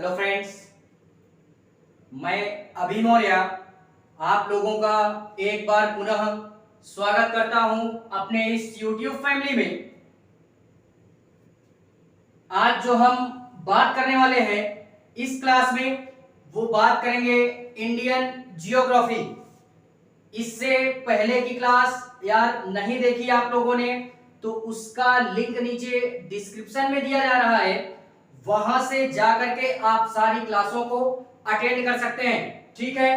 Hello friends, मैं अभी मौर्य आप लोगों का एक बार पुनः स्वागत करता हूं अपने इस YouTube फैमिली में। आज जो हम बात करने वाले हैं इस क्लास में वो बात करेंगे इंडियन जियोग्राफी। इससे पहले की क्लास यार नहीं देखी आप लोगों ने तो उसका लिंक नीचे डिस्क्रिप्शन में दिया जा रहा है, वहां से जाकर के आप सारी क्लासों को अटेंड कर सकते हैं। ठीक है,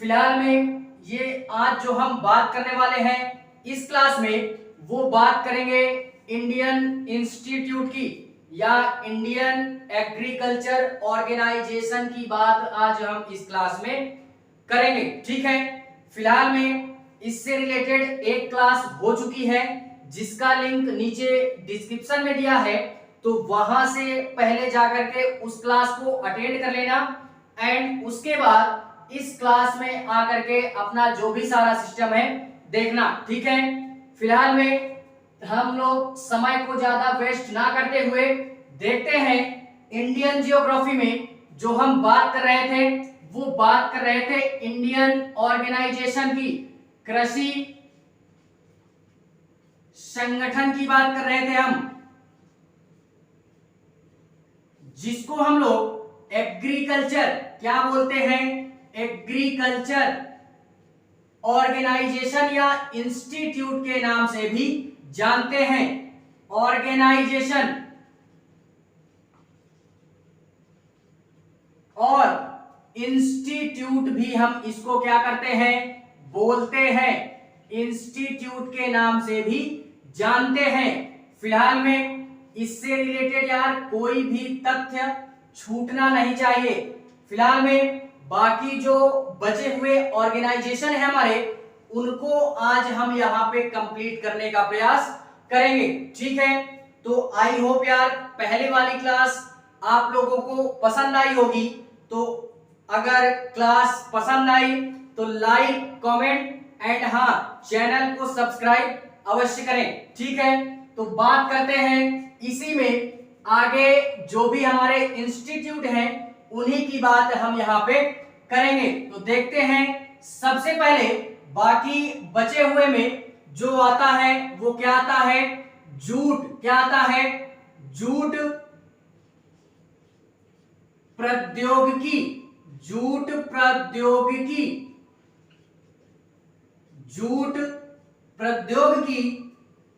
फिलहाल में ये आज जो हम बात करने वाले हैं इस क्लास में वो बात करेंगे इंडियन इंस्टीट्यूट की या इंडियन एग्रीकल्चर ऑर्गेनाइजेशन की बात आज हम इस क्लास में करेंगे। ठीक है, फिलहाल में इससे रिलेटेड एक क्लास हो चुकी है जिसका लिंक नीचे डिस्क्रिप्शन में दिया है, तो वहां से पहले जाकर के उस क्लास को अटेंड कर लेना एंड उसके बाद इस क्लास में आकर के अपना जो भी सारा सिस्टम है देखना। ठीक है, फिलहाल में हम लोग समय को ज्यादा वेस्ट ना करते हुए देखते हैं इंडियन जियोग्राफी में जो हम बात कर रहे थे वो बात कर रहे थे इंडियन ऑर्गेनाइजेशन की, कृषि संगठन की बात कर रहे थे हम, जिसको हम लोग एग्रीकल्चर क्या बोलते हैं, एग्रीकल्चर ऑर्गेनाइजेशन या इंस्टीट्यूट के नाम से भी जानते हैं। ऑर्गेनाइजेशन और इंस्टीट्यूट भी हम इसको क्या करते हैं, बोलते हैं, इंस्टीट्यूट के नाम से भी जानते हैं। फिलहाल में इससे रिलेटेड यार कोई भी तथ्य छूटना नहीं चाहिए। फिलहाल में बाकी जो बचे हुए ऑर्गेनाइजेशन है हमारे उनको आज हम यहाँ पे कंप्लीट करने का प्रयास करेंगे। ठीक है, तो आई होप यार पहले वाली क्लास आप लोगों को पसंद आई होगी, तो अगर क्लास पसंद आई तो लाइक कमेंट एंड हाँ चैनल को सब्सक्राइब अवश्य करें। ठीक है, तो बात करते हैं इसी में आगे जो भी हमारे इंस्टीट्यूट हैं उन्हीं की बात हम यहाँ पे करेंगे। तो देखते हैं सबसे पहले बाकी बचे हुए में जो आता है वो क्या आता है, जूट। क्या आता है, जूट प्रौद्योगिकी, जूट प्रौद्योगिकी, जूट प्रौद्योगिकी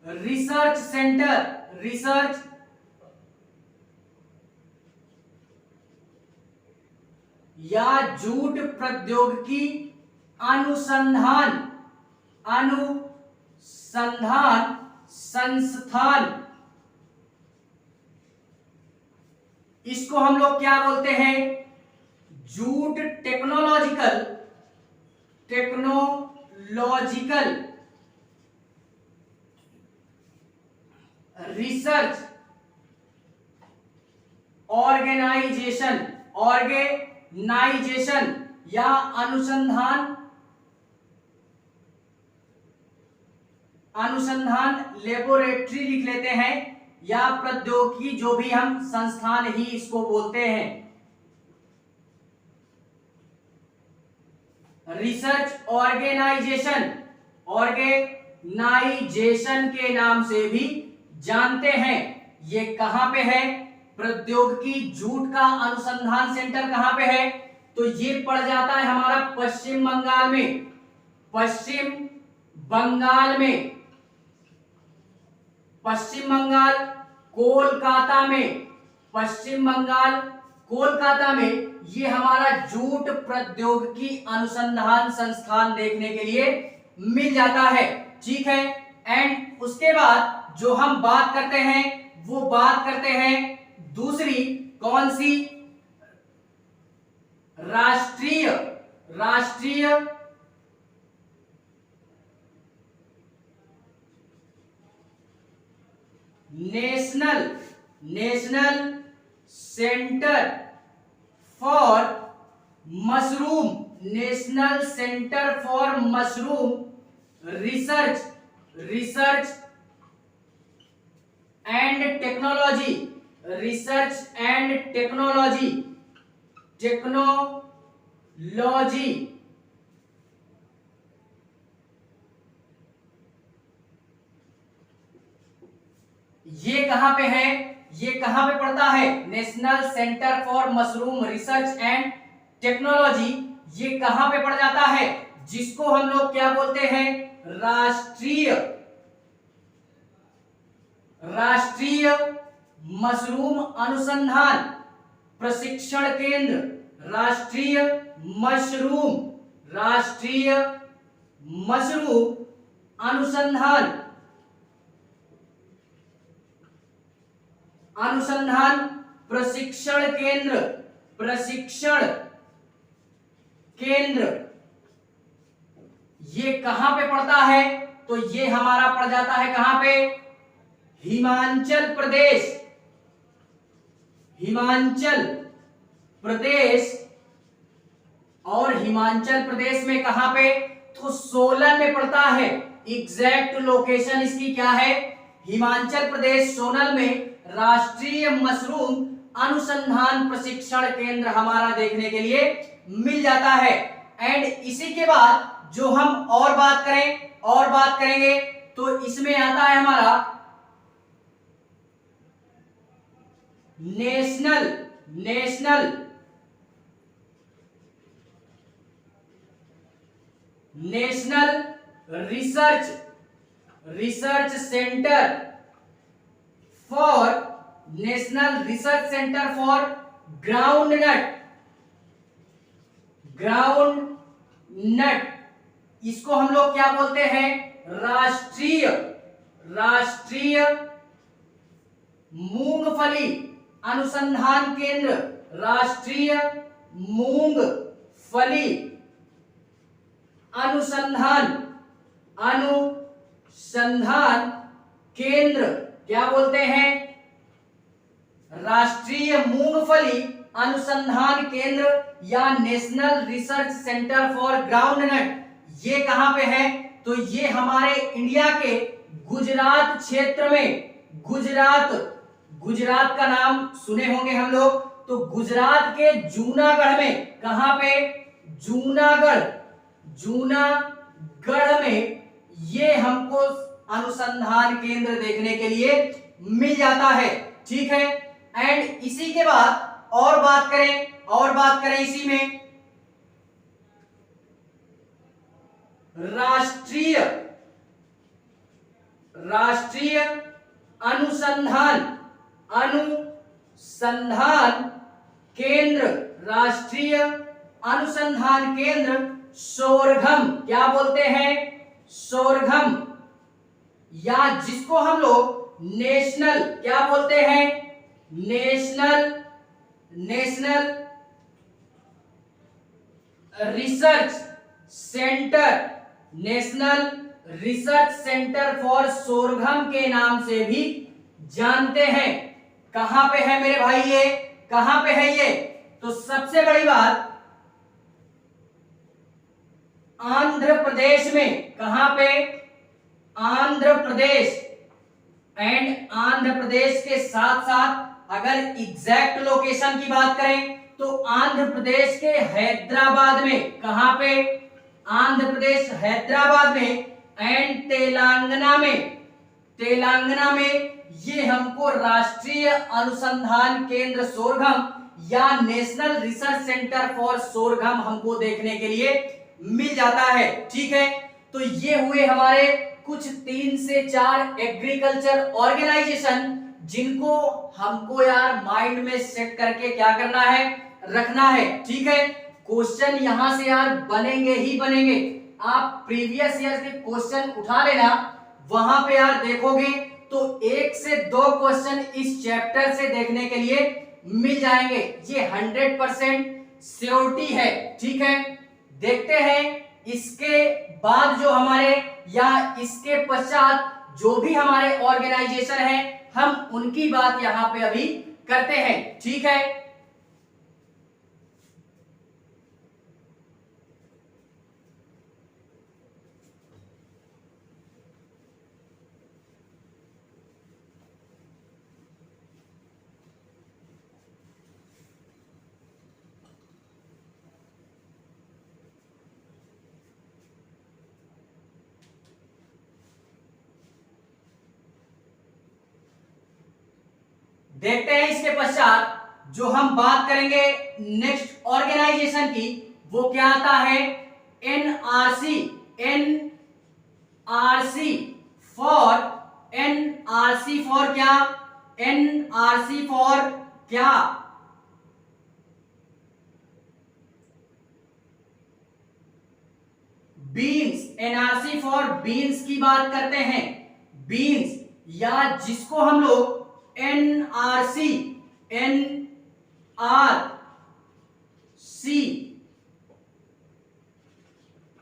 रिसर्च सेंटर, रिसर्च या जूट प्रौद्योगिकी अनुसंधान, अनुसंधान संस्थान, इसको हम लोग क्या बोलते हैं, jute technological, technological research organisation, organisation या अनुसंधान, अनुसंधान लेबोरेटरी लिख लेते हैं या प्रौद्योगिकी जो भी हम संस्थान ही इसको बोलते हैं। रिसर्च ऑर्गेनाइजेशन, ऑर्गेनाइजेशन के नाम से भी जानते हैं। ये कहां पे है, प्रौद्योगिकी जूट का अनुसंधान सेंटर कहां पे है, तो ये पड़ जाता है हमारा पश्चिम बंगाल में, पश्चिम बंगाल में, पश्चिम बंगाल कोलकाता में, पश्चिम बंगाल कोलकाता में ये हमारा जूट प्रौद्योगिकी अनुसंधान संस्थान देखने के लिए मिल जाता है। ठीक है, एंड उसके बाद जो हम बात करते हैं वो बात करते हैं दूसरी कौन सी, राष्ट्रीय, राष्ट्रीय national, national centre for mushroom, national centre for mushroom research, research and technology, research and technology technology. ये कहां पे है, ये कहां पे पड़ता है, national centre for mushroom research and technology. ये कहां पे पड़ जाता है, जिसको हम लोग क्या बोलते हैं, राष्ट्रीय मशरूम अनुसंधान प्रशिक्षण केंद्र। राष्ट्रीय मशरूम अनुसंधान प्रशिक्षण केंद्र। ये कहां पे पड़ता है, तो ये हमारा पड़ जाता है कहां पे, हिमाचल प्रदेश। और हिमाचल प्रदेश में कहां पे, तो सोलन में पड़ता है। एग्जैक्ट लोकेशन इसकी क्या है, हिमाचल प्रदेश सोलन में राष्ट्रीय मशरूम अनुसंधान प्रशिक्षण केंद्र हमारा देखने के लिए मिल जाता है। एंड इसी के बाद जो हम और बात करेंगे तो इसमें आता है हमारा national research centre for groundnut. इसको हम लोग क्या बोलते हैं, राष्ट्रीय मूंगफली अनुसंधान केंद्र। राष्ट्रीय मूंगफली अनुसंधान केंद्र क्या बोलते हैं, राष्ट्रीय मूंगफली अनुसंधान केंद्र या national research centre for groundnut. ये कहां पे है, तो ये हमारे इंडिया के गुजरात क्षेत्र में, गुजरात का नाम सुने होंगे हम लोग, तो गुजरात के जूनागढ़ में, कहां पे, जूनागढ़ में ये हमको अनुसंधान केंद्र देखने के लिए मिल जाता है। ठीक है। एंड इसी के बाद और बात करें इसी में राष्ट्रीय अनुसंधान केंद्र। राष्ट्रीय अनुसंधान केंद्र सोरघम, क्या बोलते हैं, सोरघम, या जिसको हम लोग नेशनल क्या बोलते हैं, नेशनल रिसर्च सेंटर फॉर सोरघम के नाम से भी जानते हैं। कहां पे है मेरे भाई, ये कहां पे है ये, तो सबसे बड़ी बात आंध्र प्रदेश में। कहां पे, आंध्र प्रदेश। एंड आंध्र प्रदेश के साथ साथ अगर एग्जैक्ट लोकेशन की बात करें तो आंध्र प्रदेश के हैदराबाद में। कहां पे, आंध्र प्रदेश हैदराबाद में। एंड तेलंगाना में ये हमको राष्ट्रीय अनुसंधान केंद्र सोरघम या नेशनल रिसर्च सेंटर फॉर सोरघम हमको देखने के लिए मिल जाता है। ठीक है। तो ये हुए हमारे कुछ 3 से 4 एग्रीकल्चर ऑर्गेनाइजेशन जिनको हमको यार माइंड में सेट करके क्या करना है, रखना है। ठीक है। क्वेश्चन यहां से यार बनेंगे ही बनेंगे। आप प्रीवियस ईयर के क्वेश्चन उठा लेना, वहां पे यार देखोगे तो 1 से 2 क्वेश्चन इस चैप्टर से देखने के लिए मिल जाएंगे। ये 100% श्योरिटी है। ठीक है। देखते हैं इसके बाद जो हमारे या इसके पश्चात जो भी हमारे ऑर्गेनाइजेशन हैं, हम उनकी बात यहां पे अभी करते हैं। ठीक है। देखते हैं इसके पश्चात जो हम बात करेंगे नेक्स्ट ऑर्गेनाइजेशन की, वो क्या आता है, एनआरसी। एनआरसी फॉर क्या, एनआरसी फॉर क्या, बीन्स। एनआरसी फॉर बीन्स की बात करते हैं, बीन्स, या जिसको हम लोग एनआरसी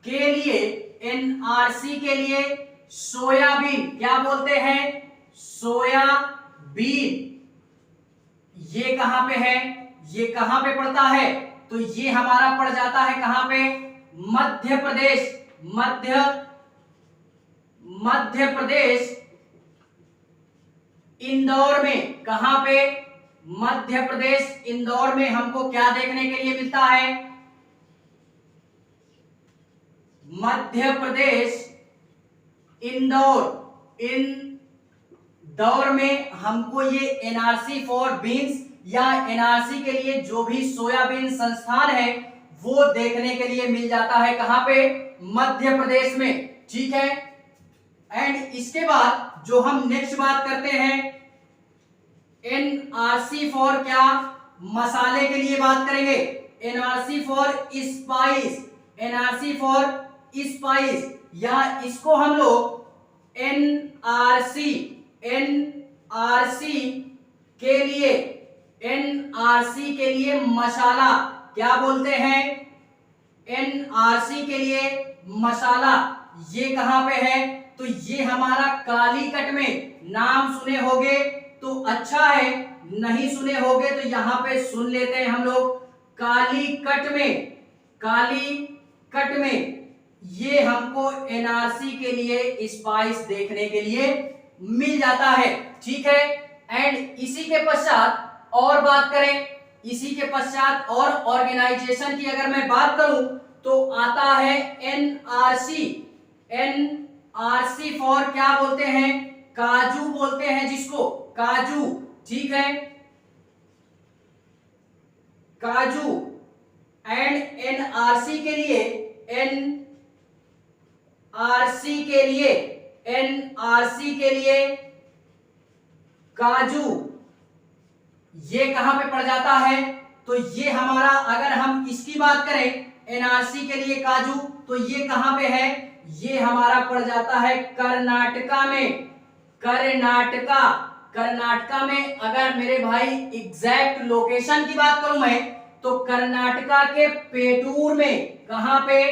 के लिए, एनआरसी के लिए सोयाबीन क्या बोलते हैं, सोयाबीन। ये कहां पे है, ये कहां पे पड़ता है, तो ये हमारा पड़ जाता है कहां पे, मध्य प्रदेश। मध्य प्रदेश इंदौर में। कहां पे, मध्य प्रदेश इंदौर में हमको क्या देखने के लिए मिलता है, मध्य प्रदेश इंदौर में हमको ये एनआरसी फॉर बीन्स या एनआरसी के लिए जो भी सोयाबीन संस्थान है वो देखने के लिए मिल जाता है कहां पे, मध्य प्रदेश में। ठीक है, एंड इसके बाद जो हम नेक्स्ट बात करते हैं, एनआरसी फॉर क्या, मसाले के लिए बात करेंगे, NRC for spice. NRC for spice, या इसको हम लोग एनआरसी के लिए मसाला क्या बोलते हैं, एनआरसी के लिए मसाला। ये कहां पे है, तो ये हमारा कालीकट में। नाम सुने होगे तो अच्छा है, नहीं सुने होगे तो यहां पे सुन लेते हैं हम लोग, कालीकट में ये हमको एनआरसी के लिए स्पाइस देखने के लिए मिल जाता है। ठीक है, एंड इसी के पश्चात और बात करें, इसी के पश्चात और ऑर्गेनाइजेशन की अगर मैं बात करूं तो आता है एनआरसी। एनआरसी फॉर क्या बोलते हैं, काजू बोलते हैं जिसको, काजू। ठीक है, काजू। एंड एनआरसी के लिए, एनआरसी के लिए काजू, ये कहां पे पड़ जाता है, तो ये हमारा, अगर हम इसकी बात करें एनआरसी के लिए काजू, तो ये कहां पे है, ये हमारा पड़ जाता है कर्नाटका में। कर्नाटका में अगर मेरे भाई एग्जैक्ट लोकेशन की बात करूं मैं, तो कर्नाटका के पेटूर में। कहां पे,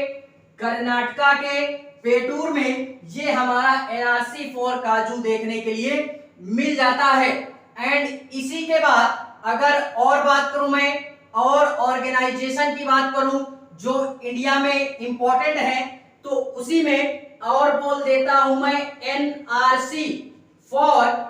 कर्नाटका के पेटूर में ये हमारा एनआरसी फॉर काजू देखने के लिए मिल जाता है। एंड इसी के बाद अगर और बात करूं मैं, और ऑर्गेनाइजेशन की बात करूं जो इंडिया में इंपॉर्टेंट है, तो उसी में और बोल देता हूं मैं एनआरसी फॉर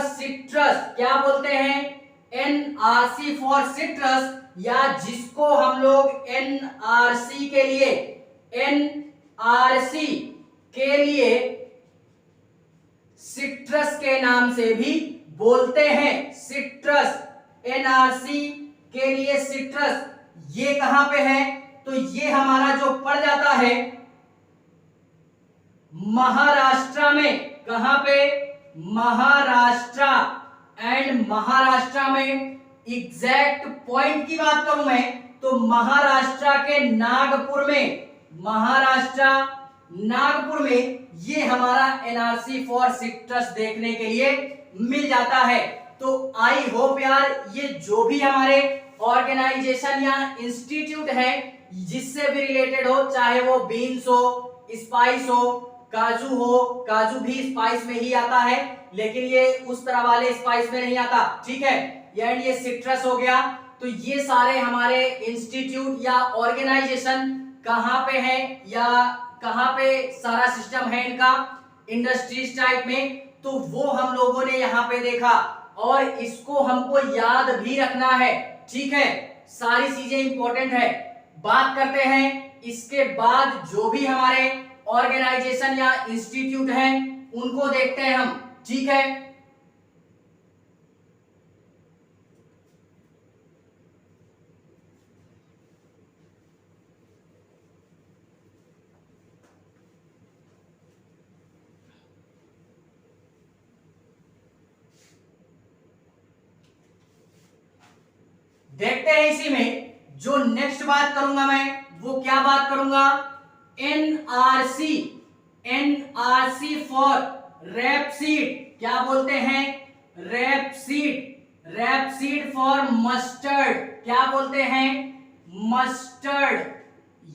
सिट्रस। क्या बोलते हैं, एनआरसी फॉर सिट्रस, या जिसको हम लोग एनआरसी के लिए सिट्रस के नाम से भी बोलते हैं, सिट्रस। एनआरसी के लिए सिट्रस, ये कहां पे है, तो ये हमारा जो पड़ जाता है महाराष्ट्र में। कहां पे, महाराष्ट्र। एंड महाराष्ट्र में एग्जैक्ट पॉइंट की बात करूं मैं, तो महाराष्ट्र के नागपुर में, महाराष्ट्र नागपुर में ये हमारा एनआरसी फॉर सिट्रस देखने के लिए मिल जाता है। तो आई होप यार, ये जो भी हमारे ऑर्गेनाइजेशन या इंस्टीट्यूट है जिससे भी रिलेटेड हो, चाहे वो बीन्स हो, स्पाइस हो, काजू हो, काजू भी स्पाइस में ही आता है लेकिन ये उस तरह वाले स्पाइस में नहीं आता। ठीक है, ये सिट्रस हो गया। तो ये सारे हमारे इंस्टीट्यूट या ऑर्गेनाइजेशन कहां पे है, या कहां पे सारा सिस्टम है इनका, इंडस्ट्रीज टाइप में, तो वो हम लोगों ने यहाँ पे देखा और इसको हमको याद भी रखना है। ठीक है, सारी चीजें इंपॉर्टेंट है। बात करते हैं इसके बाद जो भी हमारे ऑर्गेनाइजेशन या इंस्टीट्यूट हैं उनको देखते हैं हम। ठीक है, देखते हैं इसी में जो नेक्स्ट बात करूंगा मैं वो क्या बात करूंगा, एनआरसी, एनआरसी फॉर रेपसीड, क्या बोलते हैं, रेपसीड, रेपसीड फॉर मस्टर्ड, क्या बोलते हैं, मस्टर्ड।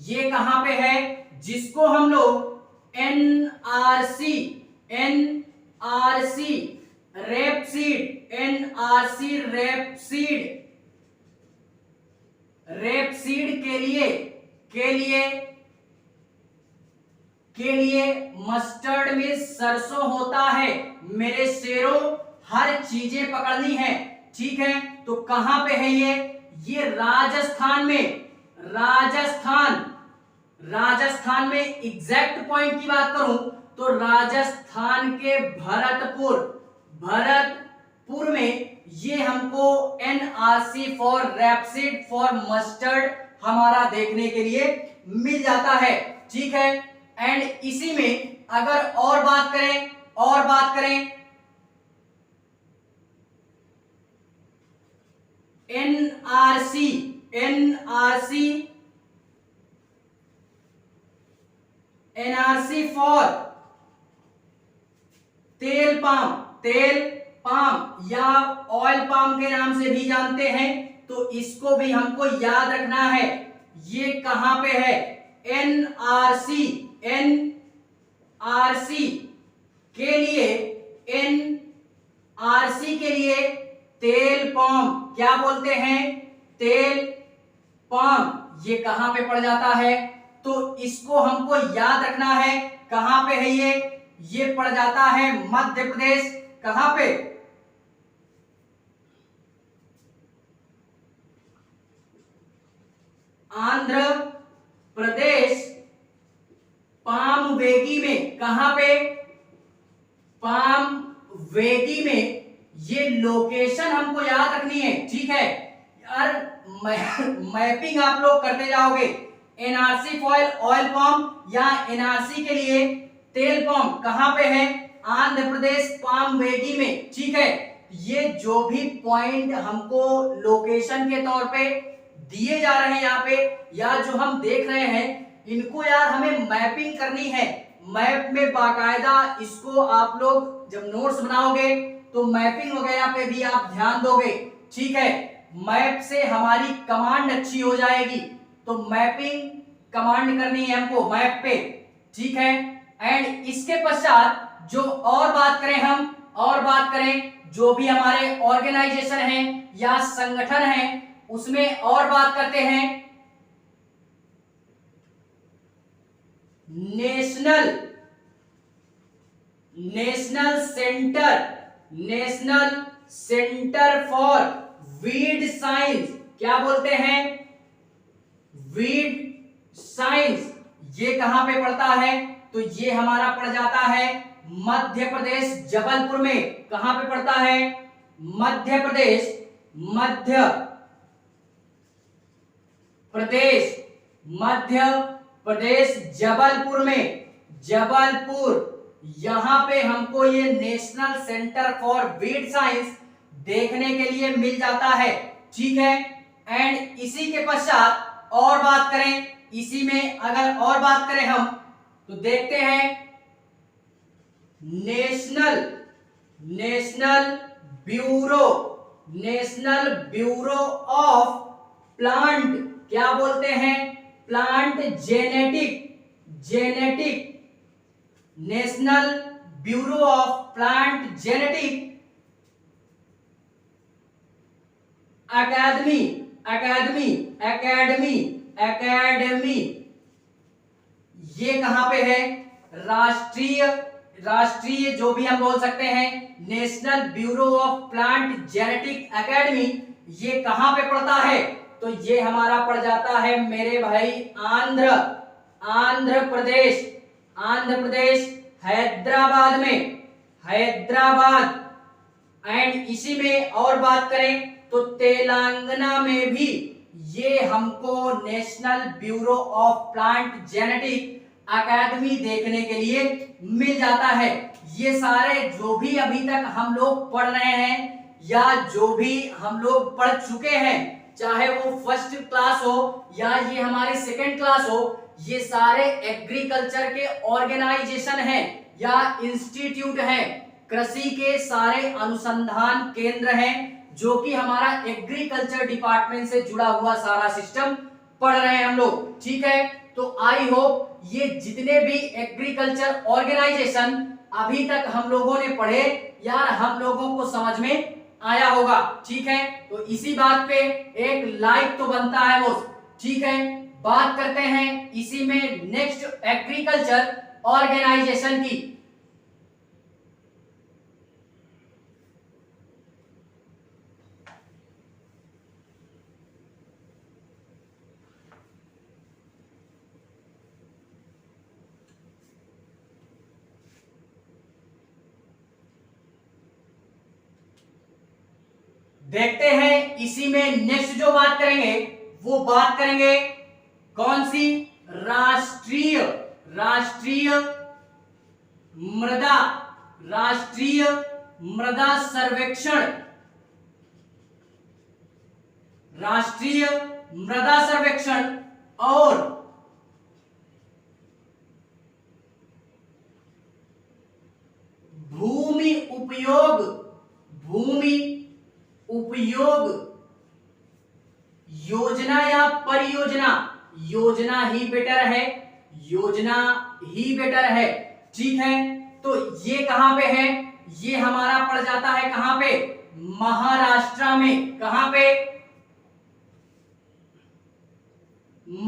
ये कहां पे है, जिसको हम लोग NRC, NRC rapeseed, NRC rapeseed, rapeseed के लिए, के लिए, के लिए मस्टर्ड में सरसों होता है। मेरे शेरों हर चीजें पकड़नी है, ठीक है। तो कहां पे है ये राजस्थान में, राजस्थान, राजस्थान में एग्जैक्ट पॉइंट की बात करूं तो राजस्थान के भरतपुर, भरतपुर में ये हमको NRC for rapeseed for mustard हमारा देखने के लिए मिल जाता है, ठीक है। एंड इसी में अगर और बात करें, और बात करें, एनआरसी, एनआरसी, एनआरसी फॉर तेल पाम, तेल पाम या ऑयल पाम के नाम से भी जानते हैं, तो इसको भी हमको याद रखना है। ये कहां पे है, एनआरसी, एनआरसी के लिए, एनआरसी के लिए तेल पाम, क्या बोलते हैं, तेल पाम, ये कहां पे पड़ जाता है, तो इसको हमको याद रखना है। कहां पे है ये पड़ जाता है मध्य प्रदेश, कहां पे, आंध्र प्रदेश, पाम वेगी में, कहां पे, पाम वेगी में। ये लोकेशन हमको याद रखनी है, ठीक है यार। मैपिंग आप लोग करते जाओगे, एनआरसी फॉर ऑयल पाम या एनआरसी के लिए तेल पाम कहां पे है, आंध्र प्रदेश, पाम वेगी में, ठीक है। ये जो भी पॉइंट हमको लोकेशन के तौर पे दिए जा रहे हैं यहाँ पे, या जो हम देख रहे हैं, इनको यार हमें मैपिंग करनी है। मैप में बाकायदा इसको आप लोग जब नोट्स बनाओगे तो मैपिंग वगैरह पे भी आप ध्यान दोगे, ठीक है। मैप से हमारी कमांड अच्छी हो जाएगी, तो मैपिंग कमांड करनी है हमको मैप पे, ठीक है। एंड इसके पश्चात जो और बात करें हम, और बात करें जो भी हमारे ऑर्गेनाइजेशन हैं या संगठन हैं, उसमें और बात करते हैं national, national centre, national centre for weed science, क्या बोलते हैं, वीड साइंस। ये कहां पे पड़ता है, तो ये हमारा पड़ जाता है मध्य प्रदेश, जबलपुर में। कहां पे पड़ता है, मध्य प्रदेश, मध्य प्रदेश, मध्य प्रदेश, जबलपुर में, जबलपुर। यहां पे हमको ये national centre for weed science देखने के लिए मिल जाता है, ठीक है। एंड इसी के पश्चात और बात करें, इसी में अगर और बात करें हम तो देखते हैं national, national bureau, national bureau of plant, क्या बोलते हैं, plant genetic, genetic, national bureau of plant genetic अकादमी, अकादमी, अकादमी, अकादमी। ये कहां पे है, राष्ट्रीय, राष्ट्रीय जो भी हम बोल सकते हैं, national bureau of plant genetic academy. ये कहां पे पड़ता है, तो ये हमारा पड़ जाता है मेरे भाई आंध्र, आंध्र प्रदेश, आंध्र प्रदेश, हैदराबाद में, हैदराबाद। एंड इसी में और बात करें तो तेलंगाना में भी ये हमको national bureau of plant genetic अकादमी देखने के लिए मिल जाता है। ये सारे जो भी अभी तक हम लोग पढ़ रहे हैं या जो भी हम लोग पढ़ चुके हैं, चाहे वो फर्स्ट क्लास हो या ये हमारी सेकेंड क्लास हो, ये सारे एग्रीकल्चर के ऑर्गेनाइजेशन हैं या इंस्टीट्यूट हैं, कृषि के सारे अनुसंधान केंद्र हैं जो कि हमारा एग्रीकल्चर डिपार्टमेंट से जुड़ा हुआ सारा सिस्टम पढ़ रहे हैं हम लोग। ठीक है, तो आई होप ये जितने भी एग्रीकल्चर ऑर्गेनाइजेशन अभी तक हम लोगों ने पढ़े यार हम लोगों को समझ में आया होगा। ठीक है, तो इसी बात पे एक लाइक तो बनता है वो। ठीक है, बात करते हैं इसी में नेक्स्ट एग्रीकल्चर ऑर्गेनाइजेशन की। देखते हैं इसी में नेक्स्ट जो बात करेंगे वो बात करेंगे कौन सी, राष्ट्रीय राष्ट्रीय मृदा राष्ट्रीय मृदा सर्वेक्षण, राष्ट्रीय मृदा सर्वेक्षण और भूमि उपयोग योजना या परियोजना, योजना ही बेटर है, योजना ही बेटर है। ठीक है, तो ये कहां पे है, ये हमारा पड़ जाता है कहां पे, महाराष्ट्र में। कहां पे,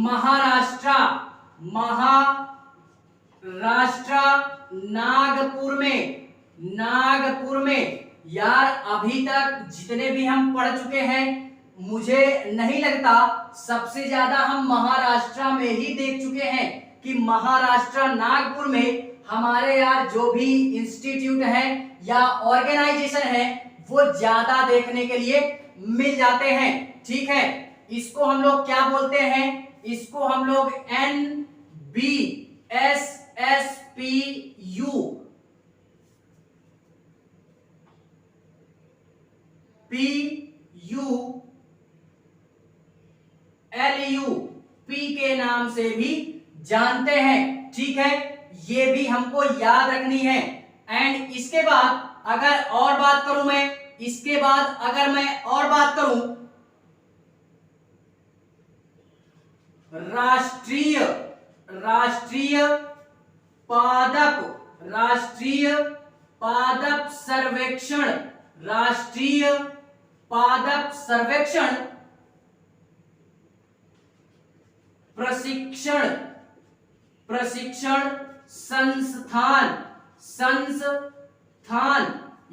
महाराष्ट्र नागपुर में, नागपुर में। यार अभी तक जितने भी हम पढ़ चुके हैं मुझे नहीं लगता सबसे ज्यादा हम महाराष्ट्र में ही देख चुके हैं कि महाराष्ट्र नागपुर में हमारे यार जो भी इंस्टीट्यूट हैं या ऑर्गेनाइजेशन है वो ज्यादा देखने के लिए मिल जाते हैं। ठीक है, इसको हम लोग क्या बोलते हैं, इसको हम लोग NBSSPU PULUP के नाम से भी जानते हैं। ठीक है, ये भी हमको याद रखनी है। एंड इसके बाद अगर और बात करूं मैं, इसके बाद अगर मैं और बात करूं, राष्ट्रीय पादप सर्वेक्षण, राष्ट्रीय पादप सर्वेक्षण प्रशिक्षण संस्थान,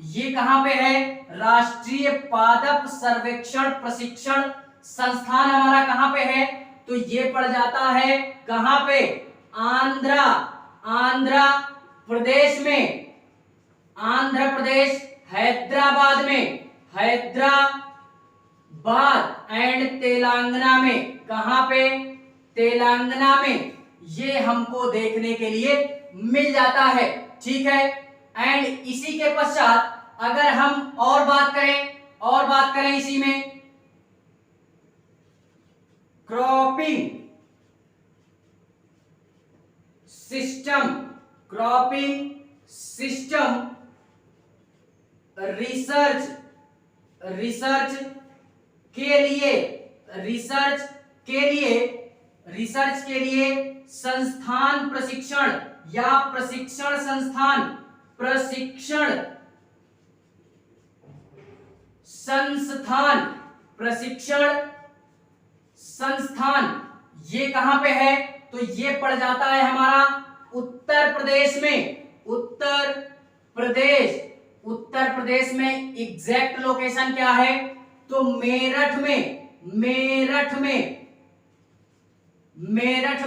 ये कहां पे है, राष्ट्रीय पादप सर्वेक्षण प्रशिक्षण संस्थान हमारा कहां पे है, तो ये पड़ जाता है कहां पे, आंध्र प्रदेश में, आंध्र प्रदेश हैदराबाद में, हैदराबाद एंड तेलंगाना में। कहां पे, तेलंगाना में। ये हमको देखने के लिए मिल जाता है। ठीक है, एंड इसी के पश्चात अगर हम और बात करें इसी में क्रॉपिंग सिस्टम रिसर्च के लिए संस्थान प्रशिक्षण या प्रशिक्षण संस्थान, ये कहां पे है, तो ये पड़ जाता है हमारा उत्तर प्रदेश में। उत्तर प्रदेश में एग्जैक्ट लोकेशन क्या है, तो मेरठ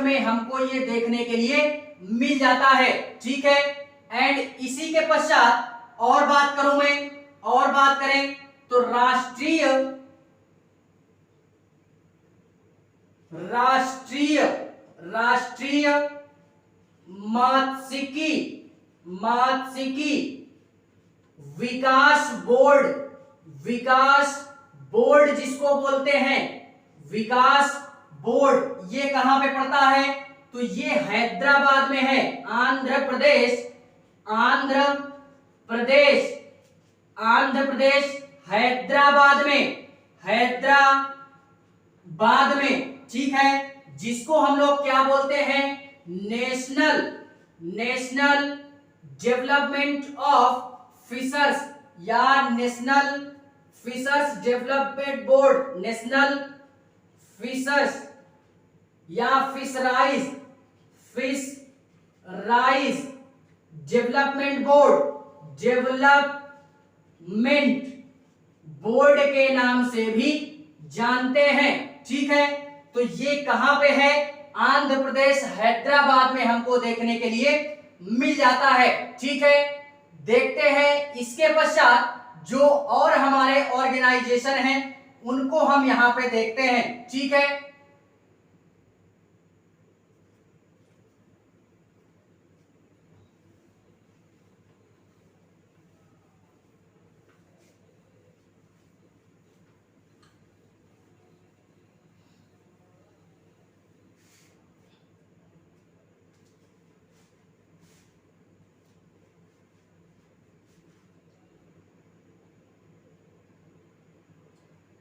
में हमको ये देखने के लिए मिल जाता है। ठीक है, एंड इसी के पश्चात और बात करें तो राष्ट्रीय मात्स्यिकी विकास बोर्ड जिसको बोलते हैं विकास बोर्ड ये कहां पे पड़ता है? तो ये हैदराबाद में है, आंध्र प्रदेश, आंध्र प्रदेश, आंध्र प्रदेश, हैदराबाद में, हैदराबाद में, ठीक है। जिसको हम लोग क्या बोलते हैं? National, national development of fishers या national fishers development board, national fishers या fisheries, fisheries development board, development board के नाम से भी जानते हैं, ठीक है। तो ये कहां पे है? आंध्र प्रदेश, हैदराबाद में हमको देखने के लिए मिल जाता है, ठीक है। देखते हैं इसके पश्चात जो और हमारे ऑर्गेनाइजेशन हैं उनको हम यहां पे देखते हैं, ठीक है।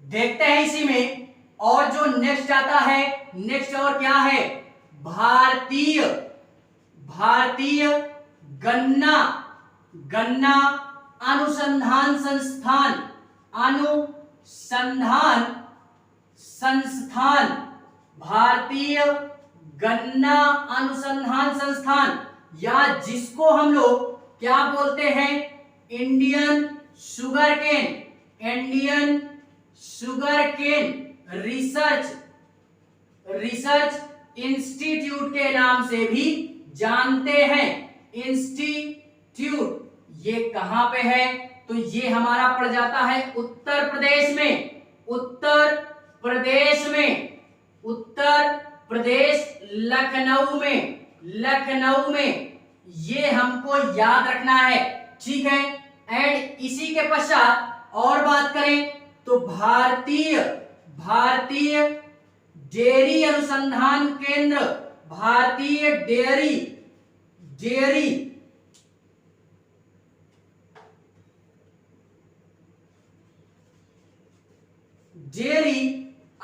देखते हैं इसी में, और जो नेक्स्ट आता है, नेक्स्ट और क्या है? भारतीय, भारतीय गन्ना, गन्ना अनुसंधान संस्थान, अनुसंधान संस्थान, भारतीय गन्ना अनुसंधान संस्थान, या जिसको हम लोग क्या बोलते हैं? Indian sugar cane, Indian sugar cane research, research institute के नाम से भी जानते हैं, इंस्टीट्यूट। ये कहां पे है? तो ये हमारा पड़ जाता है उत्तर प्रदेश में, उत्तर प्रदेश में, उत्तर प्रदेश, लखनऊ में, लखनऊ में। ये हमको याद रखना है, ठीक है। एंड इसी के पश्चात और बात करें तो भारतीय, भारतीय डेयरी अनुसंधान केंद्र, भारतीय डेयरी, डेयरी डेयरी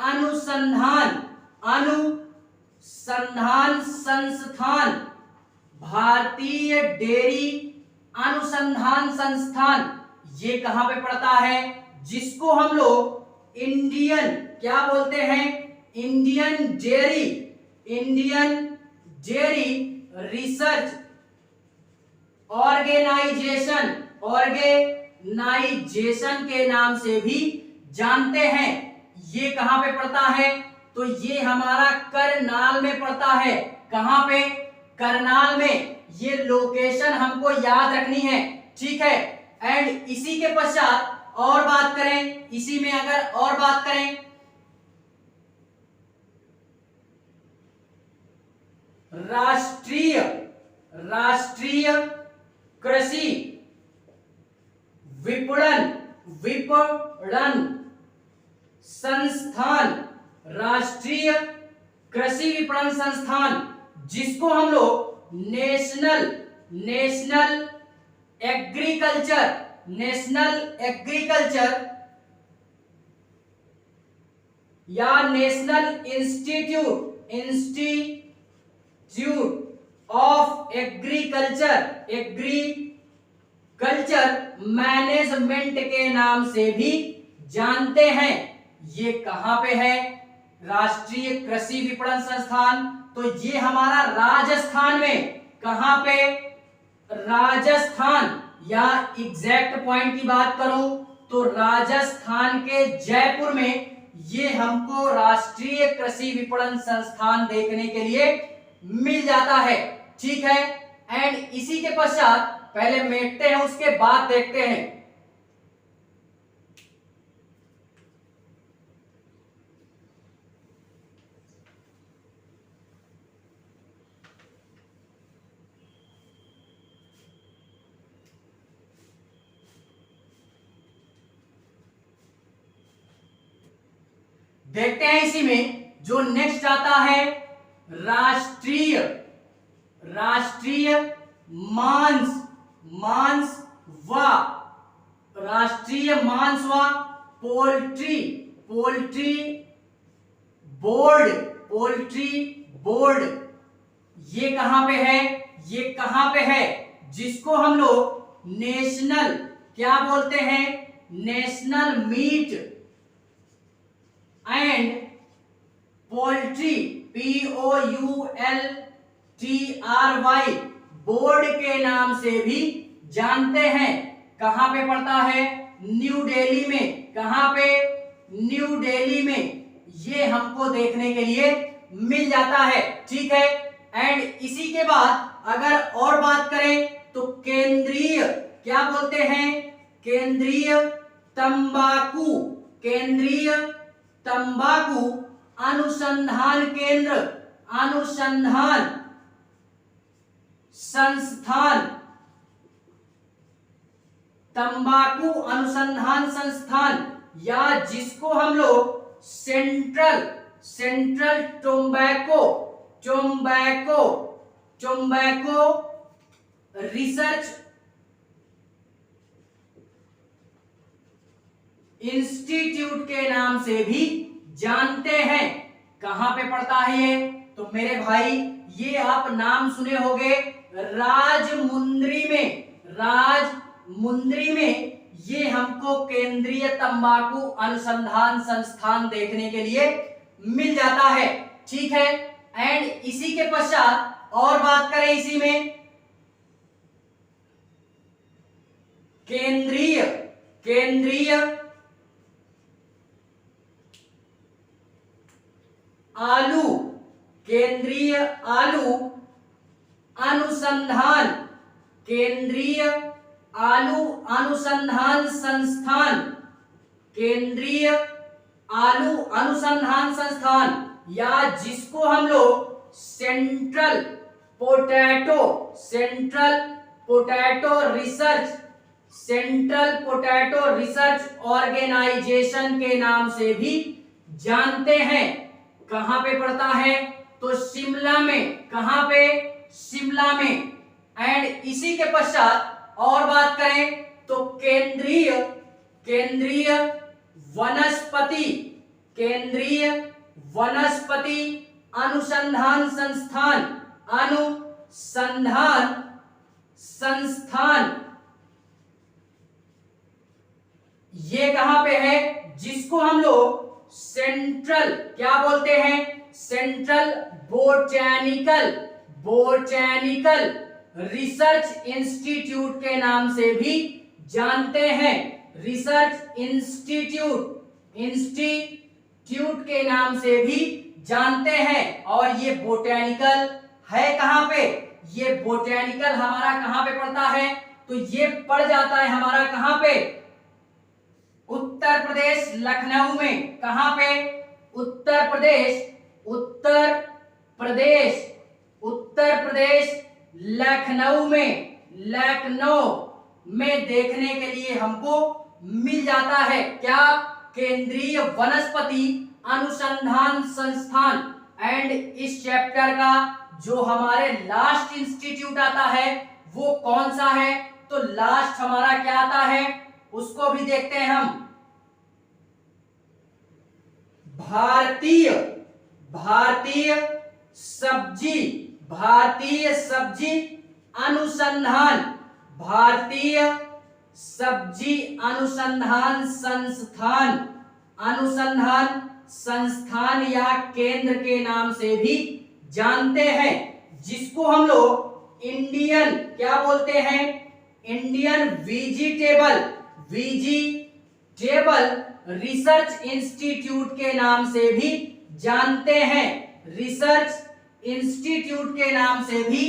अनुसंधान, अनुसंधान संस्थान, भारतीय डेयरी अनुसंधान संस्थान। ये कहां पे पड़ता है? जिसको हम लोग इंडियन क्या बोलते हैं? Indian dairy, Indian dairy research organisation, organisation के नाम से भी जानते हैं। ये कहां पे पड़ता है? तो ये हमारा करनाल में पड़ता है। कहां पे? करनाल में। ये लोकेशन हमको याद रखनी है, ठीक है। एंड इसी के पश्चात और बात करें, इसी में अगर और बात करें, राष्ट्रीय, राष्ट्रीय कृषि विपणन, विपणन संस्थान, राष्ट्रीय कृषि विपणन संस्थान, जिसको हम लोग national, national agriculture, national agriculture या national institute, institute of agriculture, agriculture management के नाम से भी जानते हैं। ये कहां पे है? राष्ट्रीय कृषि विपणन संस्थान। तो ये हमारा राजस्थान में, कहां पे? राजस्थान, या एग्जैक्ट पॉइंट की बात करूं तो राजस्थान के जयपुर में ये हमको राष्ट्रीय कृषि विपणन संस्थान देखने के लिए मिल जाता है, ठीक है। एंड इसी के पश्चात पहले मिटते हैं, उसके बाद देखते हैं। देखते हैं इसी में जो नेक्स्ट आता है राष्ट्रीय मांस व राष्ट्रीय मांस व पोल्ट्री बोर्ड। ये कहां पे है? ये कहां पे है? जिसको हम लोग नेशनल क्या बोलते हैं? National meat and poultry POULTRY board के नाम से भी जानते हैं। कहां पे पड़ता है? न्यू दिल्ली में। कहां पे? न्यू दिल्ली में। ये हमको देखने के लिए मिल जाता है। ठीक है। एंड इसी के बाद अगर और बात करें तो केंद्रीय क्या बोलते हैं? केंद्रीय तंबाकू अनुसंधान केंद्र, अनुसंधान संस्थान, तंबाकू अनुसंधान संस्थान, या जिसको हम लोग सेंट्रल टोबैको रिसर्च इंस्टीट्यूट के नाम से भी जानते हैं। कहां पे पड़ता है ये? तो मेरे भाई ये आप नाम सुने होंगे राजमुंद्री में ये हमको केंद्रीय तंबाकू अनुसंधान संस्थान देखने के लिए मिल जाता है। ठीक है। एंड इसी के पश्चात और बात करें इसी में केंद्रीय आलू अनुसंधान, केंद्रीय आलू अनुसंधान संस्थान, केंद्रीय आलू अनुसंधान संस्थान, या जिसको हम लोग सेंट्रल पोटैटो रिसर्च ऑर्गेनाइजेशन के नाम से भी जानते हैं। कहां पे पड़ता है? तो शिमला में। कहां पे? शिमला में। एंड इसी के पश्चात और बात करें तो केंद्रीय वनस्पति अनुसंधान संस्थान, ये कहां पे है? जिसको हम लोग सेंट्रल क्या बोलते हैं? सेंट्रल बोटैनिकल रिसर्च इंस्टीट्यूट के नाम से भी जानते हैं। रिसर्च इंस्टीट्यूट के नाम से भी जानते हैं। और ये बोटैनिकल है कहां पे? ये बोटैनिकल हमारा कहां पे पड़ता है? तो ये पड़ जाता है हमारा कहां पे? उत्तर प्रदेश लखनऊ में। कहां पे? उत्तर प्रदेश लखनऊ में देखने के लिए हमको मिल जाता है। क्या? केंद्रीय वनस्पति अनुसंधान संस्थान। एंड इस चैप्टर का जो हमारे लास्ट इंस्टीट्यूट आता है वो कौन सा है? तो लास्ट हमारा क्या आता है उसको भी देखते हैं हम। भारतीय सब्जी अनुसंधान, भारतीय सब्जी अनुसंधान संस्थान या केंद्र के नाम से भी जानते हैं, जिसको हम लोग इंडियन क्या बोलते हैं? इंडियन वेजिटेबल रिसर्च इंस्टीट्यूट के नाम से भी जानते हैं। रिसर्च इंस्टीट्यूट के नाम से भी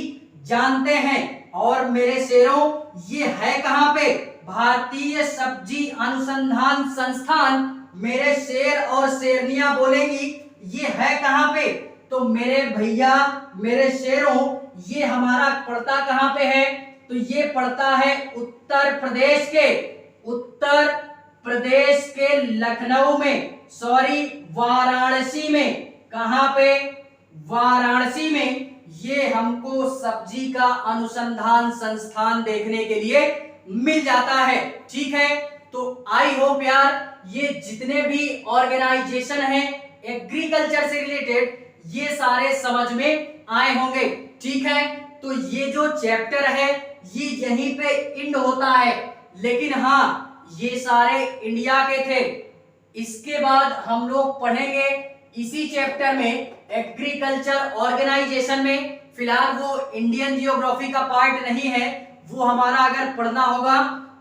जानते हैं। और मेरे शेरों ये है कहां पे? भारतीय सब्जी अनुसंधान संस्थान। मेरे शेर और शेरनियां बोलेंगी ये है कहां पे? तो मेरे भैया मेरे शेरों ये हमारा पड़ता कहां पे है? तो ये पड़ता है उत्तर प्रदेश के लखनऊ में। सॉरी वाराणसी में, कहां पे, वाराणसी में ये हमको सब्जी का अनुसंधान संस्थान देखने के लिए मिल जाता है। ठीक है, तो आई होप यार ये जितने भी ऑर्गेनाइजेशन है एग्रीकल्चर से रिलेटेड ये सारे समझ में आए होंगे। ठीक है, तो ये जो चैप्टर है ये यहीं पे एंड होता है, लेकिन हाँ ये सारे इंडिया के थे। इसके बाद हम लोग पढ़ेंगे इसी चैप्टर में एग्रीकल्चर ऑर्गेनाइजेशन में। फिलहाल वो इंडियन जियोग्राफी का पार्ट नहीं है, वो हमारा अगर पढ़ना होगा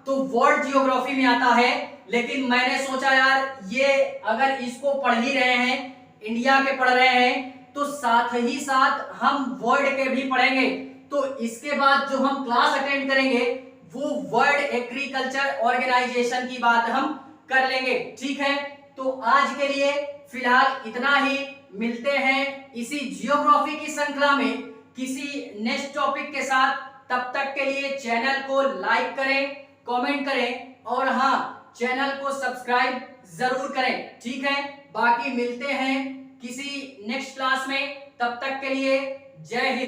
तो वर्ल्ड जियोग्राफी में आता है। लेकिन मैंने सोचा यार ये अगर इसको पढ़ ही रहे हैं, इंडिया के पढ़ रहे हैं, तो साथ ही साथ हम वर्ल्ड के भी पढ़ेंगे। तो इसके बाद जो हम क्लास अटेंड करेंगे वो वर्ल्ड एग्रीकल्चर ऑर्गेनाइजेशन की बात हम कर लेंगे। ठीक है, तो आज के लिए फिलहाल इतना ही। मिलते हैं इसी जियोग्राफी की श्रृंखला में किसी नेक्स्ट टॉपिक के साथ। तब तक के लिए चैनल को लाइक करें, कमेंट करें और हाँ चैनल को सब्सक्राइब जरूर करें। ठीक है, बाकी मिलते हैं किसी नेक्स्ट क्लास में। तब तक के लिए जय हिंद।